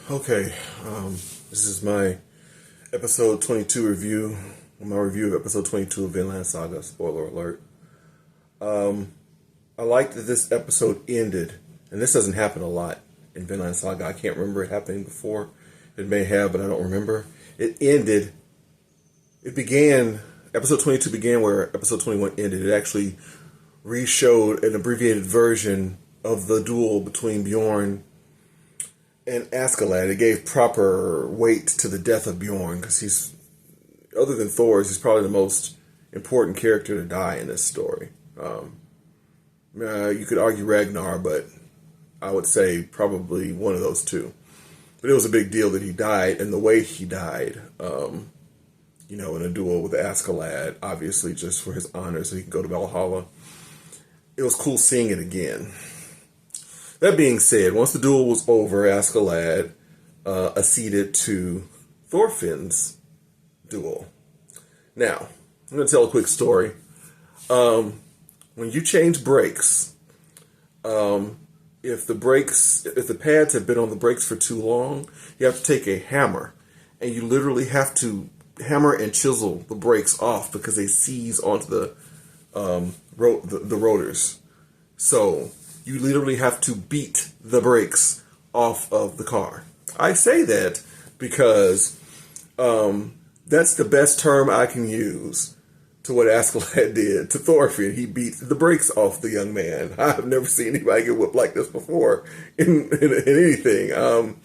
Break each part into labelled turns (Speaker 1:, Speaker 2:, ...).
Speaker 1: Okay, this is my episode 22 review, my review of episode 22 of Vinland Saga, spoiler alert. I like that this episode ended, and this doesn't happen a lot in Vinland Saga. I can't remember it happening before. It may have, but I don't remember. Episode 22 began where episode 21 ended. It actually re-showed an abbreviated version of the duel between Bjorn and Askeladd. It gave proper weight to the death of Bjorn because he's, other than Thor's, he's probably the most important character to die in this story. You could argue Ragnar, but I would say probably one of those two. But it was a big deal that he died, and the way he died, in a duel with Askeladd, obviously just for his honor so he can go to Valhalla. It was cool seeing it again. That being said, once the duel was over, Askeladd acceded to Thorfinn's duel. Now, I'm going to tell a quick story. When you change brakes, if the pads have been on the brakes for too long, you have to take a hammer, and you literally have to hammer and chisel the brakes off because they seize onto the rotors. So you literally have to beat the brakes off of the car. I say that because that's the best term I can use to what Askeladd did to Thorfinn. He beat the brakes off the young man. I've never seen anybody get whipped like this before in anything.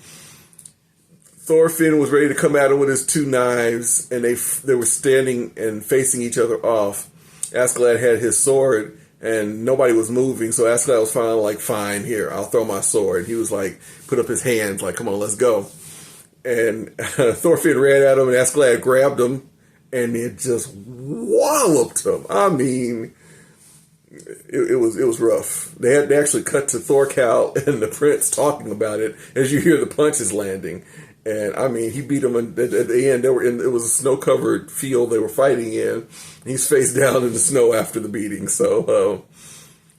Speaker 1: Thorfinn was ready to come at him with his two knives, and they were standing and facing each other off. Askeladd had his sword, and nobody was moving, so Askeladd was finally like, fine, here, I'll throw my sword. He was like, put up his hands, like, come on, let's go. And Thorfinn ran at him, and Askeladd grabbed him, and it just walloped him. I mean, it was rough. They actually cut to Thorkel and the prince talking about it as you hear the punches landing. And I mean, he beat him at the end. It was a snow-covered field they were fighting in. He's face down in the snow after the beating. So,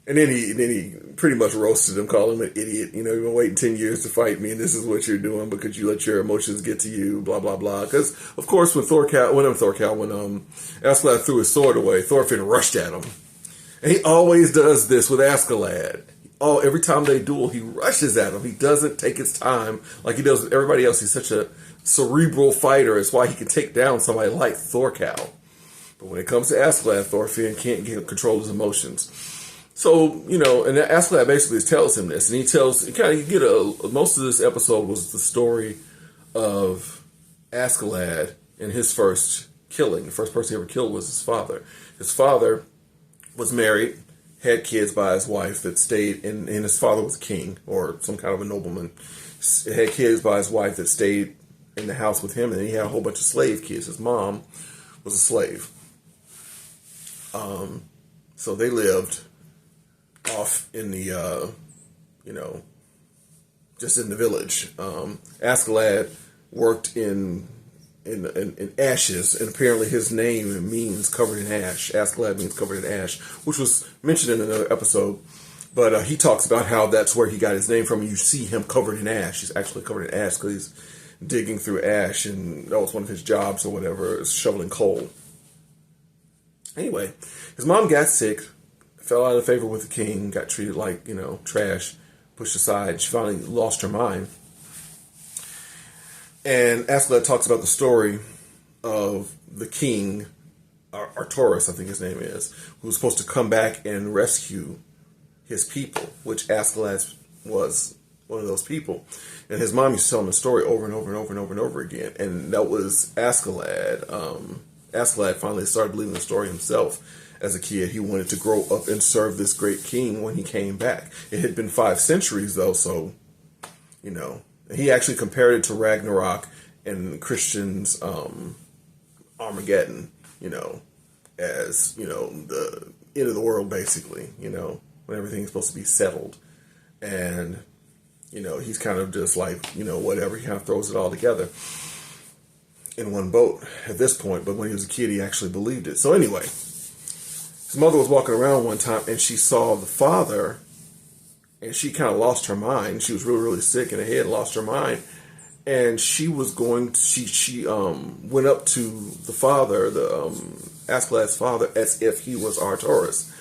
Speaker 1: and then he pretty much roasted him, called him an idiot. You've been waiting 10 years to fight me, and this is what you're doing because you let your emotions get to you. Blah blah blah. Because of course, when Askeladd threw his sword away, Thorfinn rushed at him, and he always does this with Askeladd. Every time they duel, he rushes at him. He doesn't take his time like he does with everybody else. He's such a cerebral fighter. It's why he can take down somebody like Thorkel. But when it comes to Askeladd, Thorfinn can't control his emotions. So, and Askeladd basically tells him this. And most of this episode was the story of Askeladd and his first killing. The first person he ever killed was his father. His father was married, had kids by his wife that stayed and his father was a king or some kind of a nobleman. Had kids by his wife that stayed in the house with him, and then he had a whole bunch of slave kids. His mom was a slave. So they lived off in the, just in the village. Askeladd worked in ashes, and apparently his name means covered in ash. Askeladd means covered in ash, which was mentioned in another episode. But he talks about how that's where he got his name from. And you see him covered in ash. He's actually covered in ash because he's digging through ash, and that was one of his jobs or whatever, is shoveling coal. Anyway, his mom got sick, fell out of favor with the king, got treated like, trash, pushed aside. She finally lost her mind. And Askeladd talks about the story of the king, Arturus, I think his name is, who was supposed to come back and rescue his people, which Askeladd was one of those people. And his mom used to tell him the story over and over and over and over and over again. And that was Askeladd. Askeladd finally started believing the story himself as a kid. He wanted to grow up and serve this great king when he came back. It had been 5 centuries, though, so, he actually compared it to Ragnarok and Christian's Armageddon, as, the end of the world, basically, when everything's supposed to be settled. And, he's kind of just like, whatever, he kind of throws it all together in one boat at this point. But when he was a kid, he actually believed it. So anyway, his mother was walking around one time, and she saw the father, and she kind of lost her mind. She was really, really sick in the head, lost her mind. and she was going to, she went up to the father, the Askeladd's father, as if he was Arturus.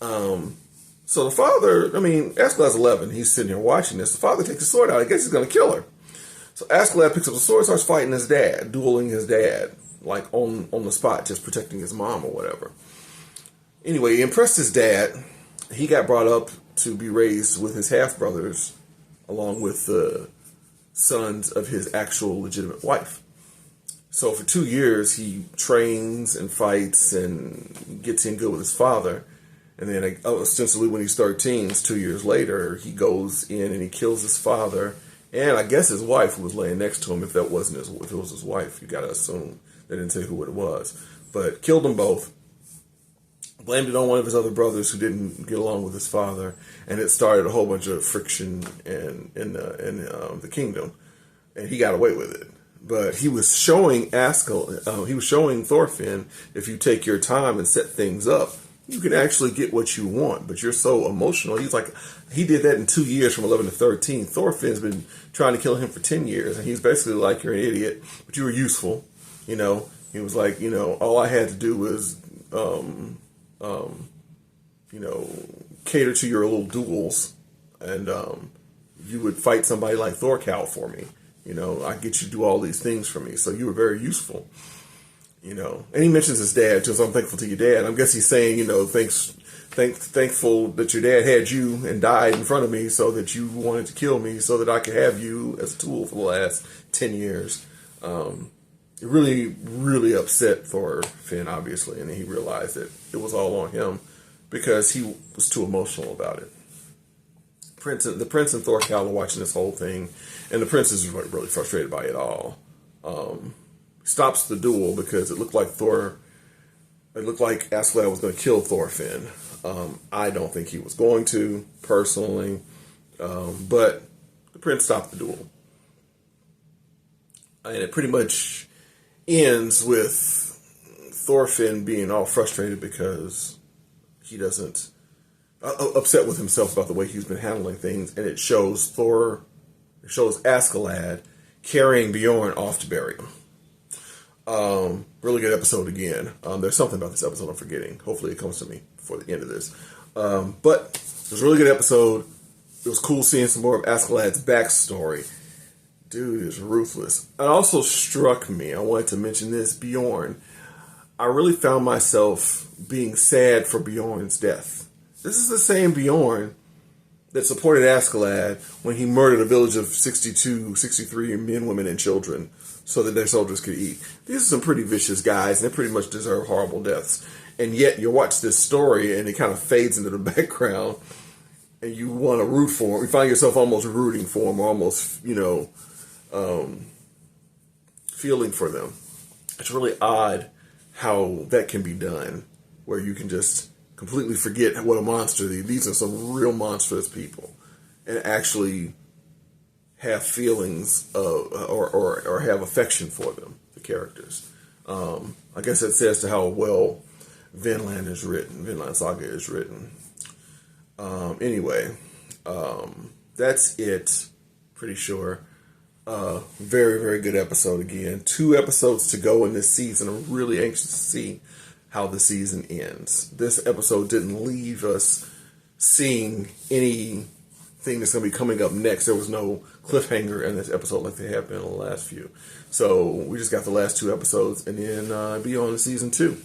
Speaker 1: So the father, I mean, Askeladd's 11. He's sitting here watching this. The father takes his sword out. I guess he's going to kill her. So Askeladd picks up the sword, starts fighting his dad, dueling his dad, like on the spot, just protecting his mom or whatever. Anyway, he impressed his dad. He got brought up to be raised with his half-brothers, along with the sons of his actual legitimate wife. So for 2 years, he trains and fights and gets in good with his father. And then ostensibly when he's 13, 2 years later, he goes in and he kills his father and I guess his wife, who was laying next to him. If it was his wife, you got to assume they didn't say who it was. But killed them both. Blamed it on one of his other brothers who didn't get along with his father, and it started a whole bunch of friction in the kingdom, and he got away with it. But he was showing Thorfinn, if you take your time and set things up, you can actually get what you want. But you're so emotional. He's like, he did that in 2 years, from 11 to 13. Thorfinn's been trying to kill him for 10 years, and he's basically like, you're an idiot, but you were useful. You know, he was like, you know, all I had to do was cater to your little duels, and you would fight somebody like Thorkel for me. You know, I get you to do all these things for me, so you were very useful. You know, and he mentions his dad, just I'm thankful to your dad. I guess he's saying, you know, thankful that your dad had you and died in front of me, so that you wanted to kill me, so that I could have you as a tool for the last 10 years. It really, really upset Thorfinn, obviously, and he realized that it was all on him because he was too emotional about it. The prince and Thorkel are watching this whole thing, and the prince is really frustrated by it all. Stops the duel because it looked like Askeladd was going to kill Thorfinn. I don't think he was going to, personally, but the prince stopped the duel. And it pretty much ends with Thorfinn being all frustrated because he doesn't, upset with himself about the way he's been handling things, and it shows Askeladd carrying Bjorn off to bury him. Really good episode again. There's something about this episode I'm forgetting. Hopefully it comes to me before the end of this. But it was a really good episode. It was cool seeing some more of Askeladd's backstory. Dude is ruthless. It also struck me, I wanted to mention this, Bjorn. I really found myself being sad for Bjorn's death. This is the same Bjorn that supported Askeladd when he murdered a village of 63 men, women, and children so that their soldiers could eat. These are some pretty vicious guys, and they pretty much deserve horrible deaths. And yet you watch this story, and it kind of fades into the background, and you want to root for him. You find yourself almost rooting for him, or almost, feeling for them. It's really odd how that can be done, where you can just completely forget what a monster these are. Some real monstrous people, and actually have feelings or have affection for them, the characters. I guess that says to how well Vinland Saga is written. Anyway, that's it. Pretty sure. Very, very good episode again. 2 episodes to go in this season. I'm really anxious to see how the season ends. This episode didn't leave us seeing anything that's going to be coming up next. There was no cliffhanger in this episode like there have been in the last few. So we just got the last 2 episodes, and then be on to season 2.